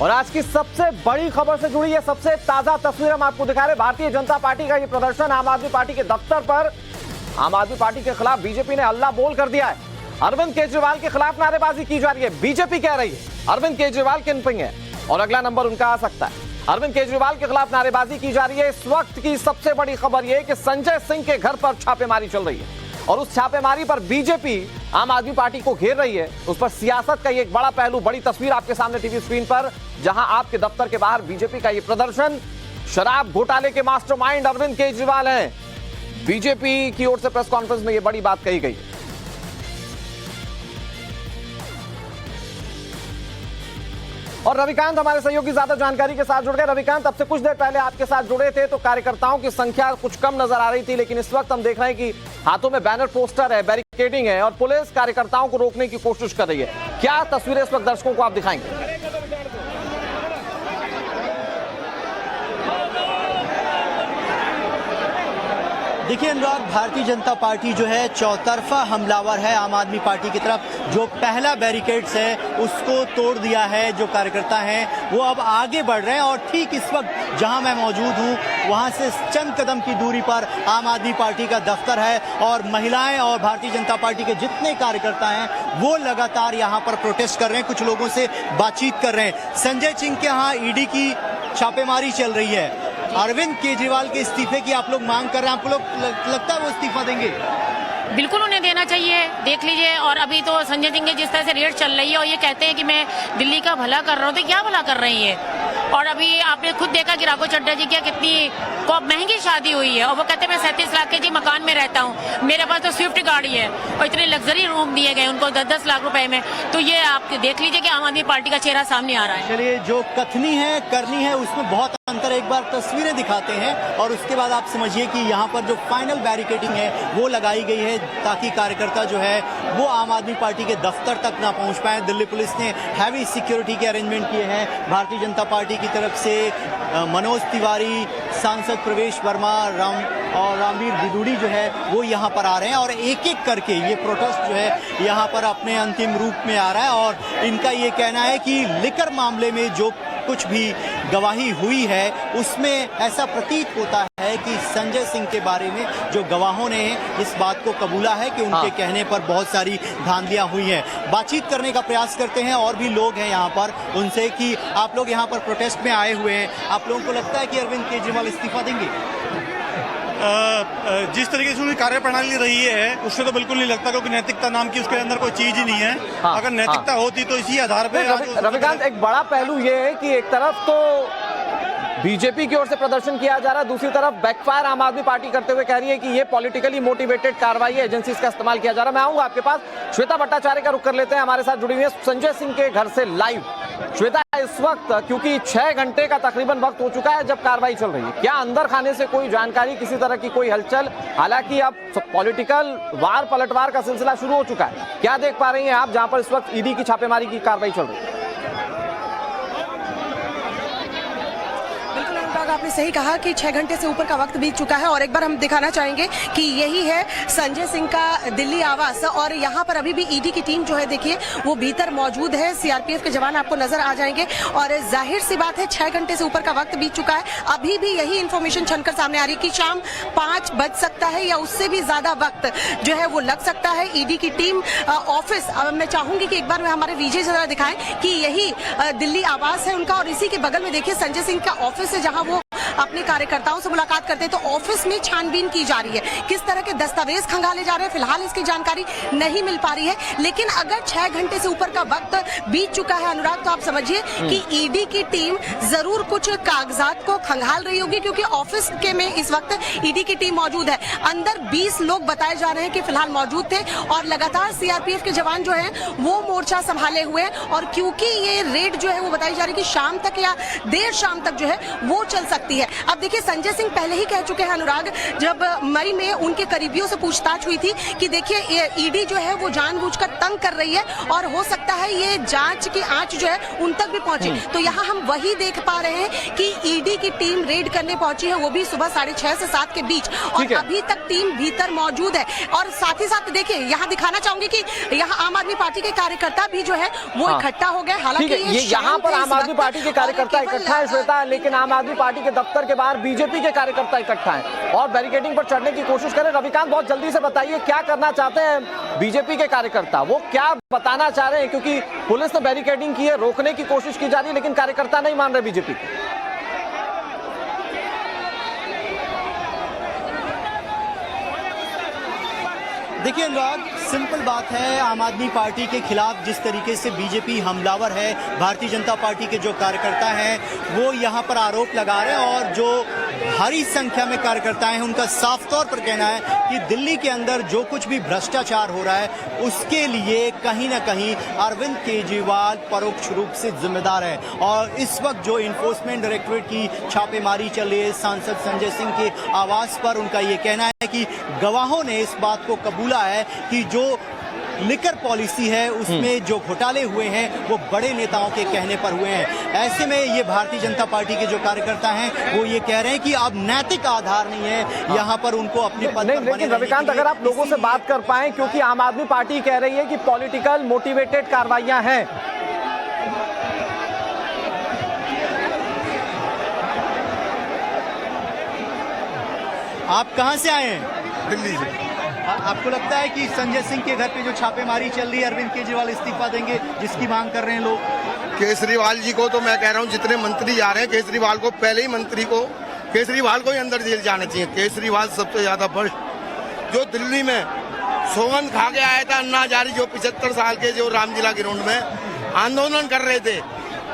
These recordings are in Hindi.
और आज की सबसे बड़ी खबर से जुड़ी ये सबसे ताजा तस्वीर हम आपको दिखा रहे। भारतीय जनता पार्टी का ये प्रदर्शन आम आदमी पार्टी के दफ्तर पर। आम आदमी पार्टी के खिलाफ बीजेपी ने हल्ला बोल कर दिया है। अरविंद केजरीवाल के खिलाफ नारेबाजी की जा रही है। बीजेपी कह रही है अरविंद केजरीवाल किंगपिन है और अगला नंबर उनका आ सकता है। अरविंद केजरीवाल के खिलाफ नारेबाजी की जा रही है। इस वक्त की सबसे बड़ी खबर यह कि संजय सिंह के घर पर छापेमारी चल रही है और उस छापेमारी पर बीजेपी आम आदमी पार्टी को घेर रही है। उस पर सियासत का एक बड़ा पहलू, बड़ी तस्वीर आपके सामने टीवी स्क्रीन पर, जहां आपके दफ्तर के बाहर बीजेपी का यह प्रदर्शन। शराब घोटाले के मास्टरमाइंड अरविंद केजरीवाल हैं। बीजेपी की ओर से प्रेस कॉन्फ्रेंस में यह बड़ी बात कही गई। और रविकांत हमारे सहयोगी ज्यादा जानकारी के साथ जुड़ गए। रविकांत, अब से कुछ देर पहले आपके साथ जुड़े थे तो कार्यकर्ताओं की संख्या कुछ कम नजर आ रही थी, लेकिन इस वक्त हम देख रहे हैं कि हाथों में बैनर, पोस्टर है, बैरिकेडिंग है और पुलिस कार्यकर्ताओं को रोकने की कोशिश कर रही है। क्या तस्वीरें इस वक्त दर्शकों को आप दिखाएंगे? देखिए अनुराग, भारतीय जनता पार्टी जो है चौतरफा हमलावर है आम आदमी पार्टी की तरफ। जो पहला बैरिकेड्स है उसको तोड़ दिया है। जो कार्यकर्ता हैं वो अब आगे बढ़ रहे हैं और ठीक इस वक्त जहां मैं मौजूद हूं वहां से चंद कदम की दूरी पर आम आदमी पार्टी का दफ्तर है और महिलाएं और भारतीय जनता पार्टी के जितने कार्यकर्ता हैं वो लगातार यहां पर प्रोटेस्ट कर रहे हैं, कुछ लोगों से बातचीत कर रहे हैं। संजय सिंह के यहाँ ईडी की छापेमारी चल रही है। अरविंद केजरीवाल के इस्तीफे की आप लोग मांग कर रहे हैं। आपको लोग लगता है वो इस्तीफा देंगे? बिल्कुल उन्हें देना चाहिए। देख लीजिए, और अभी तो संजय सिंह की जिस तरह से रेड चल रही है और ये कहते हैं कि मैं दिल्ली का भला कर रहा हूँ, तो क्या भला कर रही है? और अभी आपने खुद देखा कि राघव चड्ढा जी क्या कितनी महंगी शादी हुई है और वो कहते हैं मैं 37 लाख के जी मकान में रहता हूँ, मेरे पास तो स्विफ्ट गाड़ी है और इतने लग्जरी रूम दिए गए उनको 10-10 लाख रुपए में। तो ये आप देख लीजिए कि आम आदमी पार्टी का चेहरा सामने आ रहा है। चलिए, जो कथनी है करनी है उसमें बहुत अंतर। एक बार तस्वीरें दिखाते हैं और उसके बाद आप समझिए कि यहाँ पर जो फाइनल बैरिकेडिंग है वो लगाई गई है ताकि कार्यकर्ता जो है वो आम आदमी पार्टी के दफ्तर तक ना पहुंच पाए। दिल्ली पुलिस ने हैवी सिक्योरिटी के अरेंजमेंट किए हैं। भारतीय जनता पार्टी की तरफ से मनोज तिवारी, सांसद प्रवेश वर्मा और रामवीर बिदुड़ी जो है वो यहाँ पर आ रहे हैं और एक एक करके ये प्रोटेस्ट जो है यहाँ पर अपने अंतिम रूप में आ रहा है। और इनका ये कहना है कि लिकर मामले में जो कुछ भी गवाही हुई है उसमें ऐसा प्रतीत होता है कि संजय सिंह के बारे में जो गवाहों ने इस बात को कबूला है कि उनके कहने पर बहुत सारी धांधलियां हुई हैं। बातचीत करने का प्रयास करते हैं और भी लोग हैं यहाँ पर, उनसे कि आप लोग यहाँ पर प्रोटेस्ट में आए हुए हैं, आप लोगों को लगता है कि अरविंद केजरीवाल इस्तीफा देंगे? जिस तरीके से उनकी कार्यप्रणाली रही है उससे तो बिल्कुल नहीं लगता, क्योंकि नैतिकता नाम की उसके अंदर कोई चीज ही नहीं है। अगर नैतिकता होती तो इसी आधार पर। रविकांत, एक बड़ा पहलू ये है कि एक तरफ तो बीजेपी की ओर से प्रदर्शन किया जा रहा है, दूसरी तरफ बैकफायर आम आदमी पार्टी करते हुए कह रही है कि ये पॉलिटिकली मोटिवेटेड कार्रवाई है, एजेंसी का इस्तेमाल किया जा रहा है। मैं आऊंगा आपके पास। श्वेता भट्टाचार्य का रुख कर लेते हैं, हमारे साथ जुड़ी हुई है संजय सिंह के घर से लाइव। श्वेता, इस वक्त क्योंकि 6 घंटे का तकरीबन वक्त हो चुका है जब कार्रवाई चल रही है, क्या अंदर खाने से कोई जानकारी, किसी तरह की कोई हलचल? हालांकि अब पॉलिटिकल वार पलटवार का सिलसिला शुरू हो चुका है, क्या देख पा रही हैं आप जहां पर इस वक्त ईडी की छापेमारी की कार्रवाई चल रही है? आपने सही कहा कि 6 घंटे से ऊपर का वक्त बीत चुका है और एक बार हम दिखाना चाहेंगे कि यही है संजय सिंह का दिल्ली आवास और यहाँ पर अभी भी ईडी की टीम जो है देखिए वो भीतर मौजूद है। सीआरपीएफ के जवान आपको नजर आ जाएंगे और जाहिर सी बात है 6 घंटे से ऊपर का वक्त बीत चुका है। अभी भी यही इन्फॉर्मेशन छनकर सामने आ रही है कि शाम 5 बज सकता है या उससे भी ज्यादा वक्त जो है वो लग सकता है। ईडी की टीम ऑफिस, मैं चाहूंगी कि एक बार हमारे विजय जरा दिखाएं कि यही दिल्ली आवास है उनका और इसी के बगल में देखिए संजय सिंह का ऑफिस है जहां वो अपने कार्यकर्ताओं से मुलाकात करते हैं। तो ऑफिस में छानबीन की जा रही है, किस तरह के दस्तावेज खंगाले जा रहे हैं फिलहाल इसकी जानकारी नहीं मिल पा रही है। लेकिन अगर 6 घंटे से ऊपर का वक्त बीत चुका है अनुराग, तो आप समझिए कि ईडी की टीम जरूर कुछ कागजात को खंगाल रही होगी, क्योंकि ऑफिस के में इस वक्त ईडी की टीम मौजूद है। अंदर 20 लोग बताए जा रहे हैं कि फिलहाल मौजूद थे और लगातार सीआरपीएफ के जवान जो है वो मोर्चा संभाले हुए हैं। और क्योंकि ये रेड जो है वो बताई जा रही है कि शाम तक या देर शाम तक जो है वो चल सकती है। अब देखिए संजय सिंह पहले ही कह चुके हैं अनुराग, जब मई में उनके करीबियों से पूछताछ हुई थी कि देखिए ईडी जो है वो जानबूझकर तंग कर रही है और हो सकता है ये जांच की आंच जो है उन तक भी पहुंचे। तो यहाँ हम वही देख पा रहे हैं कि ईडी की टीम रेड करने पहुंची है, वो भी सुबह 6:30 से 7 के बीच, और अभी तक टीम भीतर मौजूद है। और साथ ही साथ देखिए यहाँ दिखाना चाहूंगी कि यहाँ आम आदमी पार्टी के कार्यकर्ता भी जो है वो इकट्ठा हो गए। हालांकि ये यहाँ पर आम आदमी पार्टी के कार्यकर्ता इकट्ठा है श्वेता, लेकिन आम आदमी पार्टी के दफ्तर के बाहर बीजेपी के कार्यकर्ता इकट्ठा है और बैरिकेडिंग पर चढ़ने की कोशिश करें। रविकांत, बहुत जल्दी से बताइए क्या करना चाहते हैं बीजेपी के कार्यकर्ता, वो क्या बताना चाह रहे हैं? क्योंकि पुलिस ने बैरिकेडिंग की है, रोकने की कोशिश की जा रही है, लेकिन कार्यकर्ता नहीं मान रहे बीजेपी। देखिए अनुराग, सिंपल बात है, आम आदमी पार्टी के खिलाफ जिस तरीके से बीजेपी हमलावर है, भारतीय जनता पार्टी के जो कार्यकर्ता हैं वो यहाँ पर आरोप लगा रहे हैं और जो भारी संख्या में कार्यकर्ता हैं उनका साफ तौर पर कहना है कि दिल्ली के अंदर जो कुछ भी भ्रष्टाचार हो रहा है उसके लिए कहीं ना कहीं अरविंद केजरीवाल परोक्ष रूप से जिम्मेदार है। और इस वक्त जो इन्फोर्समेंट डायरेक्टरेट की छापेमारी चल रही है सांसद संजय सिंह के आवास पर, उनका ये कहना है कि गवाहों ने इस बात को कबूला है कि जो लिकर पॉलिसी है उसमें जो घोटाले हुए हैं वो बड़े नेताओं के कहने पर हुए हैं। ऐसे में ये भारतीय जनता पार्टी के जो कार्यकर्ता हैं वो ये कह रहे हैं कि अब नैतिक आधार नहीं है यहाँ पर उनको अपने पद नहीं, लेकिन रविकांत अगर आप लोगों से बात कर पाएं, क्योंकि आम आदमी पार्टी कह रही है कि पॉलिटिकल मोटिवेटेड कार्रवाइयां हैं। आप कहां से आए हैं? दिल्ली से। आपको लगता है कि संजय सिंह के घर पे जो छापेमारी चल रही है, अरविंद केजरीवाल इस्तीफा देंगे जिसकी मांग कर रहे हैं लोग? केजरीवाल जी को तो मैं कह रहा हूँ जितने मंत्री जा रहे हैं, केजरीवाल को पहले ही केजरीवाल को ही अंदर जेल जाना चाहिए। केजरीवाल सबसे ज्यादा भ्रष्ट, जो दिल्ली में सौगंध खा के आया था अन्ना हजारे, जो 75 साल के जो रामलीला ग्राउंड में आंदोलन कर रहे थे,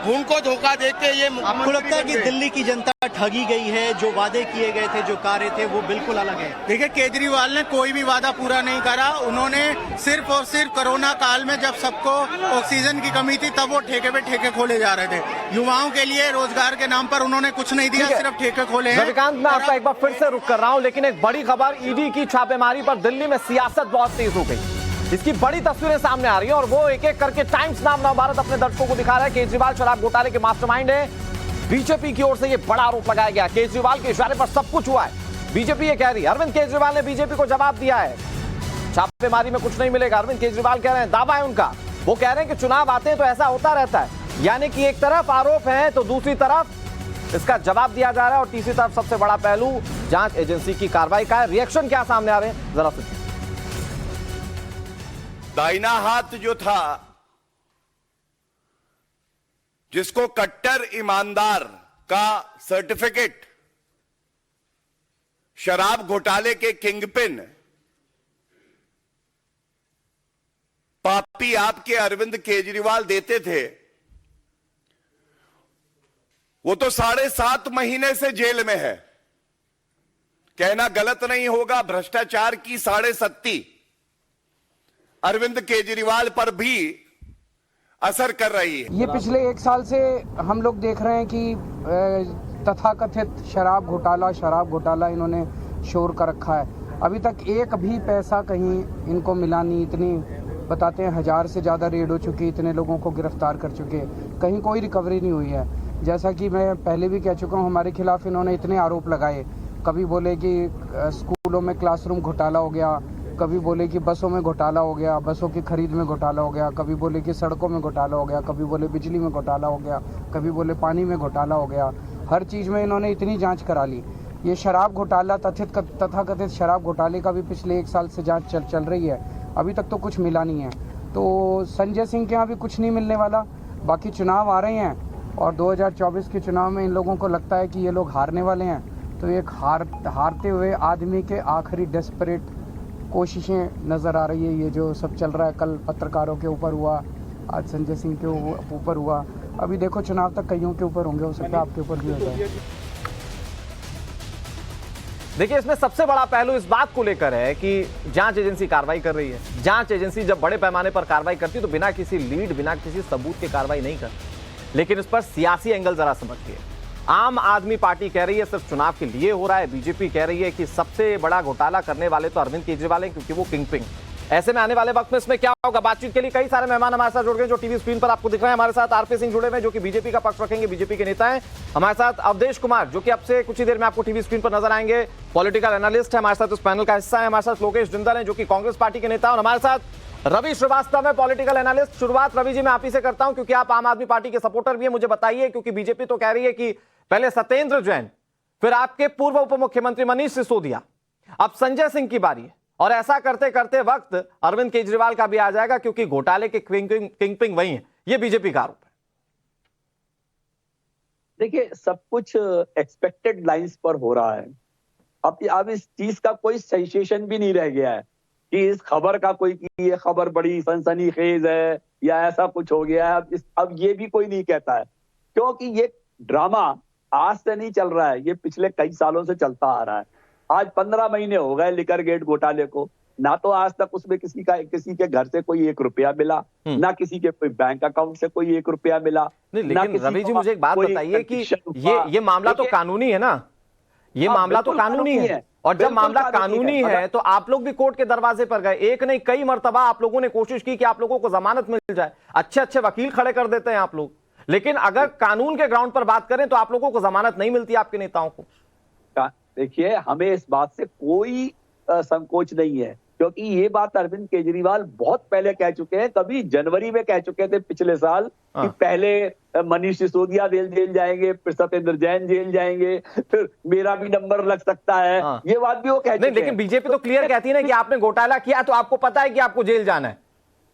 उनको धोखा देख के ये। आपको लगता है कि दिल्ली की जनता ठगी गई है? जो वादे किए गए थे, जो कार्य थे, वो बिल्कुल अलग है। देखिए, केजरीवाल ने कोई भी वादा पूरा नहीं करा। उन्होंने सिर्फ और सिर्फ कोरोना काल में जब सबको ऑक्सीजन की कमी थी तब वो ठेके पे ठेके खोले जा रहे थे। युवाओं के लिए रोजगार के नाम पर उन्होंने कुछ नहीं दिया, सिर्फ ठेके खोले हैं। रविकांत, मैं आपका एक बार फिर से रुक कर रहा हूं, लेकिन एक बड़ी खबर, ईडी की छापेमारी पर दिल्ली में सियासत बहुत तेज हो गई। इसकी बड़ी तस्वीरें सामने आ रही हैं और वो एक एक करके टाइम्स नाम नवभारत अपने दर्शकों को दिखा रहा है। केजरीवाल शराब घोटाले के मास्टरमाइंड है। बीजेपी की ओर से ये बड़ा आरोप लगाया गया, केजरीवाल के इशारे पर सब कुछ हुआ है, बीजेपी ये कह रही है। अरविंद केजरीवाल ने बीजेपी को जवाब दिया है, छापेमारी में कुछ नहीं मिलेगा। अरविंद केजरीवाल कह रहे हैं, दावा है उनका, वो कह रहे हैं कि चुनाव आते हैं तो ऐसा होता रहता है, यानी कि एक तरफ आरोप है तो दूसरी तरफ इसका जवाब दिया जा रहा है। और तीसरी तरफ सबसे बड़ा पहलू जांच एजेंसी की कार्रवाई का है। रिएक्शन क्या सामने आ रहे हैं जरा सुनिए। दाहिना हाथ जो था, जिसको कट्टर ईमानदार का सर्टिफिकेट, शराब घोटाले के किंगपिन पापी आपके अरविंद केजरीवाल देते थे, वो तो 7.5 महीने से जेल में है। कहना गलत नहीं होगा, भ्रष्टाचार की 7.5 अरविंद केजरीवाल पर भी असर कर रही है। ये पिछले 1 साल से हम लोग देख रहे हैं कि तथाकथित शराब घोटाला इन्होंने शोर कर रखा है। अभी तक एक भी पैसा कहीं इनको मिला नहीं। इतनी बताते हैं 1000 से ज़्यादा रेड हो चुकी, इतने लोगों को गिरफ्तार कर चुके, कहीं कोई रिकवरी नहीं हुई है। जैसा कि मैं पहले भी कह चुका हूँ, हमारे खिलाफ इन्होंने इतने आरोप लगाए। कभी बोले कि स्कूलों में क्लासरूम घोटाला हो गया, कभी बोले कि बसों में घोटाला हो गया, बसों की खरीद में घोटाला हो गया, कभी बोले कि सड़कों में घोटाला हो गया, कभी बोले बिजली में घोटाला हो गया, कभी बोले पानी में घोटाला हो गया। हर चीज़ में इन्होंने इतनी जांच करा ली। ये शराब घोटाला, तथाकथित शराब घोटाले का भी पिछले 1 साल से जांच चल रही है, अभी तक तो कुछ मिला नहीं है। तो संजय सिंह के यहाँ भी कुछ नहीं मिलने वाला। बाकी चुनाव आ रहे हैं और 2024 के चुनाव में इन लोगों को लगता है कि ये लोग हारने वाले हैं, तो एक हारते हुए आदमी के आखिरी डेस्परेट कोशिशें नज़र आ रही है। ये जो सब चल रहा है, कल पत्रकारों के ऊपर हुआ, आज संजय सिंह के ऊपर हुआ, अभी देखो चुनाव तक कईयों के ऊपर होंगे, हो सकता है आपके ऊपर भी हो जाए। देखिए, इसमें सबसे बड़ा पहलू इस बात को लेकर है कि जांच एजेंसी कार्रवाई कर रही है। जांच एजेंसी जब बड़े पैमाने पर कार्रवाई करती है तो बिना किसी लीड, बिना किसी सबूत के कार्रवाई नहीं करती। लेकिन इस पर सियासी एंगल जरा समझिए। आम आदमी पार्टी कह रही है सिर्फ चुनाव के लिए हो रहा है, बीजेपी कह रही है कि सबसे बड़ा घोटाला करने वाले तो अरविंद केजरीवाल हैं क्योंकि वो किंग पिंग। ऐसे में आने वाले वक्त में इसमें क्या होगा, बातचीत के लिए कई सारे मेहमान हमारे साथ जुड़ गए जो टीवी स्क्रीन पर आपको दिख रहे हैं। हमारे साथ आरपी सिंह जुड़े हुए जो कि बीजेपी का पक्ष रखेंगे, बीजेपी के नेता हैं। हमारे साथ अवधेश कुमार जो कि अब से कुछ ही देर में आपको टीवी स्क्रीन पर नजर आएंगे, पॉलिटिकल एनालिस्ट है, हमारे साथ उस पैनल का हिस्सा है। हमारे साथ लोकेश जिंदल है जो कि कांग्रेस पार्टी के नेता, और हमारे साथ रवि श्रीवास्तव है, पॉलिटिकल एनालिस्ट। शुरुआत रवि जी मैं आप ही से करता हूं क्योंकि आप आम आदमी पार्टी के सपोर्टर भी है। मुझे बताइए, क्योंकि बीजेपी तो कह रही है कि पहले सत्येंद्र जैन, फिर आपके पूर्व उप मुख्यमंत्री मनीष सिसोदिया, अब संजय सिंह की बारी है, और ऐसा करते करते वक्त अरविंद केजरीवाल का भी आ जाएगा क्योंकि घोटाले के किंग पिंग वही है। ये बीजेपी का आरोप है। देखिए, सब कुछ एक्सपेक्टेड लाइंस पर हो रहा है। अब इस चीज का कोई सेंसेशन भी नहीं रह गया है कि इस खबर का कोई कि ये खबर बड़ी सनसनीखेज है या ऐसा कुछ हो गया है। अब ये भी कोई नहीं कहता है, क्योंकि ये ड्रामा आज से नहीं चल रहा है, ये पिछले कई सालों से चलता आ रहा है। आज 15 महीने हो गए लिकर गेट घोटाले को, ना तो आज तक उसमें किसी के घर से कोई 1 रुपया मिला, ना किसी के कोई बैंक अकाउंट से कोई 1 रुपया मिला। नहीं, लेकिन रवि जी मुझे एक बात बताइए कि ये मामला तो कानूनी है ना, ये मामला तो कानूनी है, और जब मामला कानूनी है तो आप लोग भी कोर्ट के दरवाजे पर गए। एक नहीं कई मर्तबा आप लोगों ने कोशिश की कि आप लोगों को जमानत मिल जाए, अच्छे अच्छे वकील खड़े कर देते हैं आप लोग, लेकिन अगर कानून के ग्राउंड पर बात करें तो आप लोगों को जमानत नहीं मिलती आपके नेताओं को। देखिए, हमें इस बात से कोई संकोच नहीं है, क्योंकि ये बात अरविंद केजरीवाल बहुत पहले कह चुके हैं। कभी जनवरी में कह चुके थे पिछले साल कि पहले मनीष सिसोदिया जेल जाएंगे, फिर सत्येंद्र जैन जेल जाएंगे, फिर मेरा भी नंबर लग सकता है। ये बात भी वो कह चुके हैं। लेकिन बीजेपी तो क्लियर कहती है ना कि आपने घोटाला किया तो आपको पता है कि आपको जेल जाना है।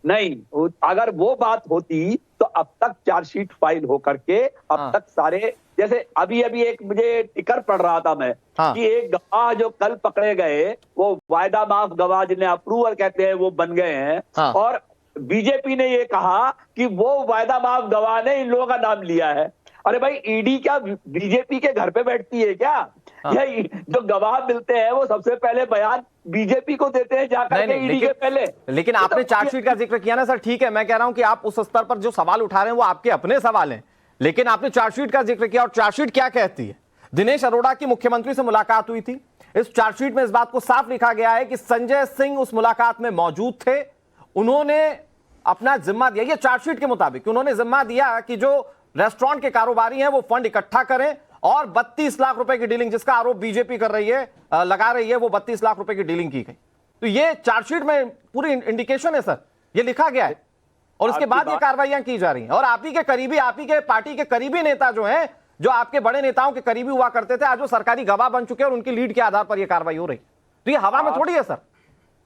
नहीं, अगर वो बात होती तो अब तक चार्जशीट फाइल होकर के अब तक सारे, जैसे अभी एक मुझे टिकर पढ़ रहा था मैं कि एक गवाह जो कल पकड़े गए वो वायदा माफ गवाह जिन्हें अप्रूवल कहते हैं वो बन गए हैं, और बीजेपी ने ये कहा कि वो वायदा माफ गवाह ने इन लोगों का नाम लिया है। अरे भाई, ईडी क्या बीजेपी के घर पे बैठती है क्या? ये जो गवाह मिलते हैं वो सबसे पहले बयान बीजेपी को देते हैं जाकर के ईडी के पहले। लेकिन आपने चार्जशीट का जिक्र किया ना सर, ठीक है, मैं कह रहा हूं कि आप उस स्तर पर जो सवाल उठा रहे हैं वो आपके अपने सवाल हैं, लेकिन आपने चार्जशीट का जिक्र किया, और चार्जशीट क्या कहती है? दिनेश अरोड़ा की मुख्यमंत्री से मुलाकात हुई थी। इस चार्जशीट में इस बात को साफ लिखा गया है कि संजय सिंह उस मुलाकात में मौजूद थे, उन्होंने अपना जिम्मा दिया, ये चार्जशीट के मुताबिक उन्होंने जिम्मा दिया कि जो रेस्टोरेंट के कारोबारी हैं वो फंड इकट्ठा करें, और 32 लाख रुपए की डीलिंग, जिसका आरोप बीजेपी कर रही है, लगा रही है, वो 32 लाख रुपए की डीलिंग की गई। तो ये चार्जशीट में पूरी इंडिकेशन है सर, ये लिखा गया है, और इसके बाद ये कार्रवाइयां की जा रही हैं। और आप ही के करीबी, आप ही के पार्टी के करीबी नेता जो हैं, जो आपके बड़े नेताओं के करीबी हुआ करते थे, आज वो सरकारी गवाह बन चुके हैं और उनकी लीड के आधार पर यह कार्रवाई हो रही। तो ये हवा में थोड़ी है सर।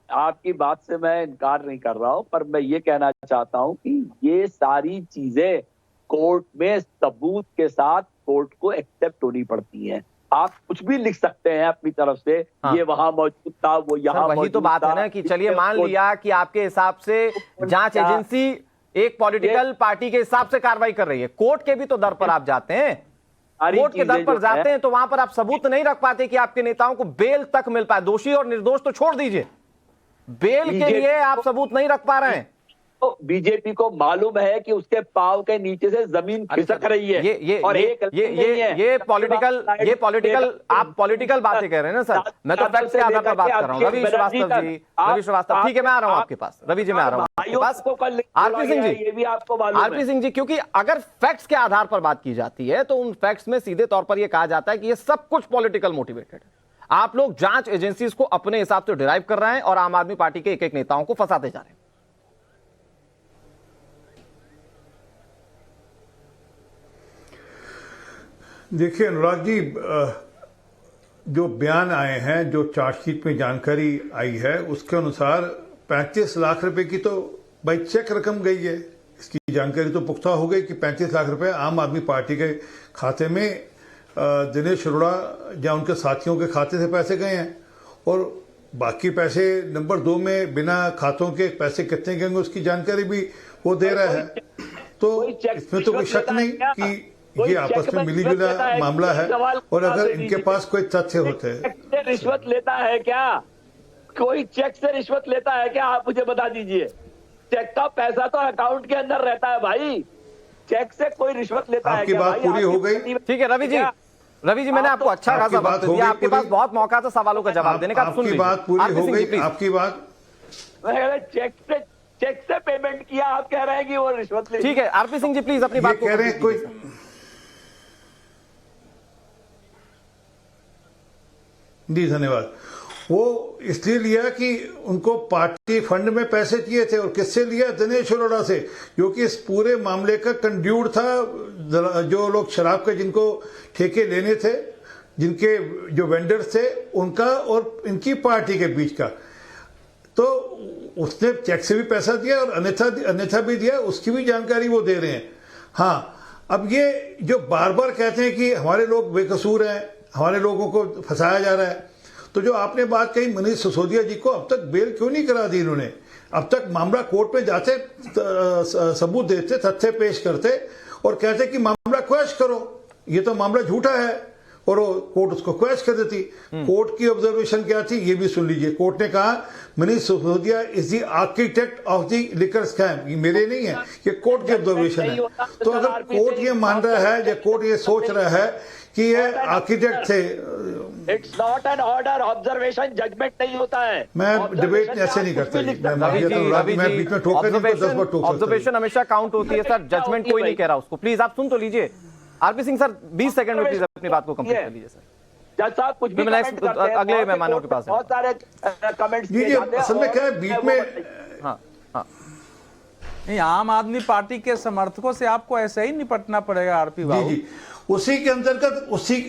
आपकी बात से मैं इनकार नहीं कर रहा हूं, पर मैं ये कहना चाहता हूं कि ये सारी चीजें कोर्ट में सबूत के साथ कोर्ट को एक्सेप्ट होनी पड़ती हैं। आप कुछ भी लिख सकते हैं अपनी तरफ से, ये वहां मौजूद था, वो यहाँ वही तो बात है ना कि चलिए मान लिया कि आपके हिसाब से जांच एजेंसी एक पॉलिटिकल पार्टी के हिसाब से कार्रवाई कर रही है, कोर्ट के भी तो दर पर आप जाते हैं, कोर्ट के दर पर जाते हैं, तो वहां पर आप सबूत नहीं रख पाते कि आपके नेताओं को बेल तक मिल पाए। दोषी और निर्दोष तो छोड़ दीजिए, बेल के लिए आप सबूत नहीं रख पा रहे हैं। तो बीजेपी को मालूम है कि उसके पांव के नीचे से जमीन खिसक रही है। ये पॉलिटिकल आप पॉलिटिकल बातें कह रहे हैं ना सर, मैं तो फैक्ट के आधार पर बात कर रहा हूँ। रवि श्रीवास्तव, ठीक है, मैं आ रहा हूँ आपके पास। रवि जी, मैं आ रहा हूँ आपके पास। आरपी सिंह जी, ये भी आपको मालूम है। आरपी सिंह जी, क्योंकि अगर फैक्ट्स के आधार पर बात की जाती है तो उन फैक्ट्स में सीधे तौर पर यह कहा जाता है कि ये सब कुछ पॉलिटिकल मोटिवेटेड है। आप लोग जांच एजेंसीज को अपने हिसाब से डिराइव कर रहे हैं और आम आदमी पार्टी के एक एक नेताओं को फंसाते जा रहे हैं। देखिए अनुराग जी, जो बयान आए हैं, जो चार्जशीट में जानकारी आई है, उसके अनुसार 35 लाख रुपए की तो भाई चेक रकम गई है। इसकी जानकारी तो पुख्ता हो गई कि 35 लाख रुपए आम आदमी पार्टी के खाते में दिनेश अरोड़ा या उनके साथियों के खाते से पैसे गए हैं, और बाकी पैसे नंबर 2 में बिना खातों के पैसे कितने गएंगे उसकी जानकारी भी वो दे रहा है। तो इसमें तो कोई शक नहीं कि ये आपस में मिली जुला मामला है, और अगर इनके पास कोई तथ्य होते हैं। रिश्वत लेता है क्या? कोई चेक से रिश्वत लेता है क्या? आप मुझे बता दीजिए। चेक का पैसा तो अकाउंट के अंदर रहता है भाई, चेक से कोई रिश्वत लेता है आपकी क्या बात भाई? पूरी हो गई? ठीक है रवि जी मैंने आपको अच्छा खासा वक्त दिया, आपके पास बहुत मौका था सवालों का जवाब देने का। आप सुन आपकी लीजिए। बात पूरी आरपी हो सिंह जी, गई, प्लीज। आपकी बात। मैं कह रहा, चेक से पेमेंट किया, आप कह रहे हैं कि वो रिश्वत ले। ठीक है आरपी सिंह जी प्लीज अपनी ये बात को कह रहे हैं complete कोई कीजिए, सर। जी धन्यवाद। वो इसलिए लिया कि उनको पार्टी फंड में पैसे चाहिए थे। और किससे लिया? दिनेश अरोड़ा से, जो कि इस पूरे मामले का कंड्यूड था। जो लोग शराब के जिनको ठेके लेने थे, जिनके जो वेंडर्स थे, उनका और इनकी पार्टी के बीच का। तो उसने चेक से भी पैसा दिया और अन्यथा भी दिया, उसकी भी जानकारी वो दे रहे हैं। हाँ, अब ये जो बार बार कहते हैं कि हमारे लोग बेकसूर हैं, हमारे लोगों को फंसाया जा रहा है, तो जो आपने बात कही मनीष सिसोदिया जी को अब तक बेल क्यों नहीं करा दी इन्होंने? अब तक मामला कोर्ट में जाते, सबूत देते, तथ्य पेश करते और कहते कि मामला क्वैश करो, ये तो मामला झूठा है, और वो कोर्ट उसको क्वैश कर देती। कोर्ट की ऑब्जर्वेशन क्या थी ये भी सुन लीजिए। कोर्ट ने कहा Manish Sisodia is the architect of the liquor scam. ये मेरे नहीं है, ये कोर्ट की ऑब्जर्वेशन है। तो अगर कोर्ट ये मान रहा है या कोर्ट ये सोच रहा है कि ये आर्किटेक्ट थे, it's not an order, observation judgement नहीं होता है। मैं डिबेट ऐसे नहीं करता जी। मैं बीच में टोक नहीं, 10 बार टोक। ऑब्जर्वेशन हमेशा काउंट होती है सर, जजमेंट कोई नहीं कह रहा उसको। प्लीज आप सुन तो लीजिए। आरपी सिंह सर 20 सेकंड में प्लीज अपनी बात को कंप्लीट कर लीजिए सर। जज साहब कुछ भी नेक्स्ट अगले मेहमानों के पास बहुत सारे कमेंट्स जी असल में क्या है बीच में। हाँ हाँ नहीं, आम आदमी पार्टी के समर्थकों से आपको ऐसे ही निपटना पड़ेगा आरपी बाबू। जी उसी के अंतर्गत उसी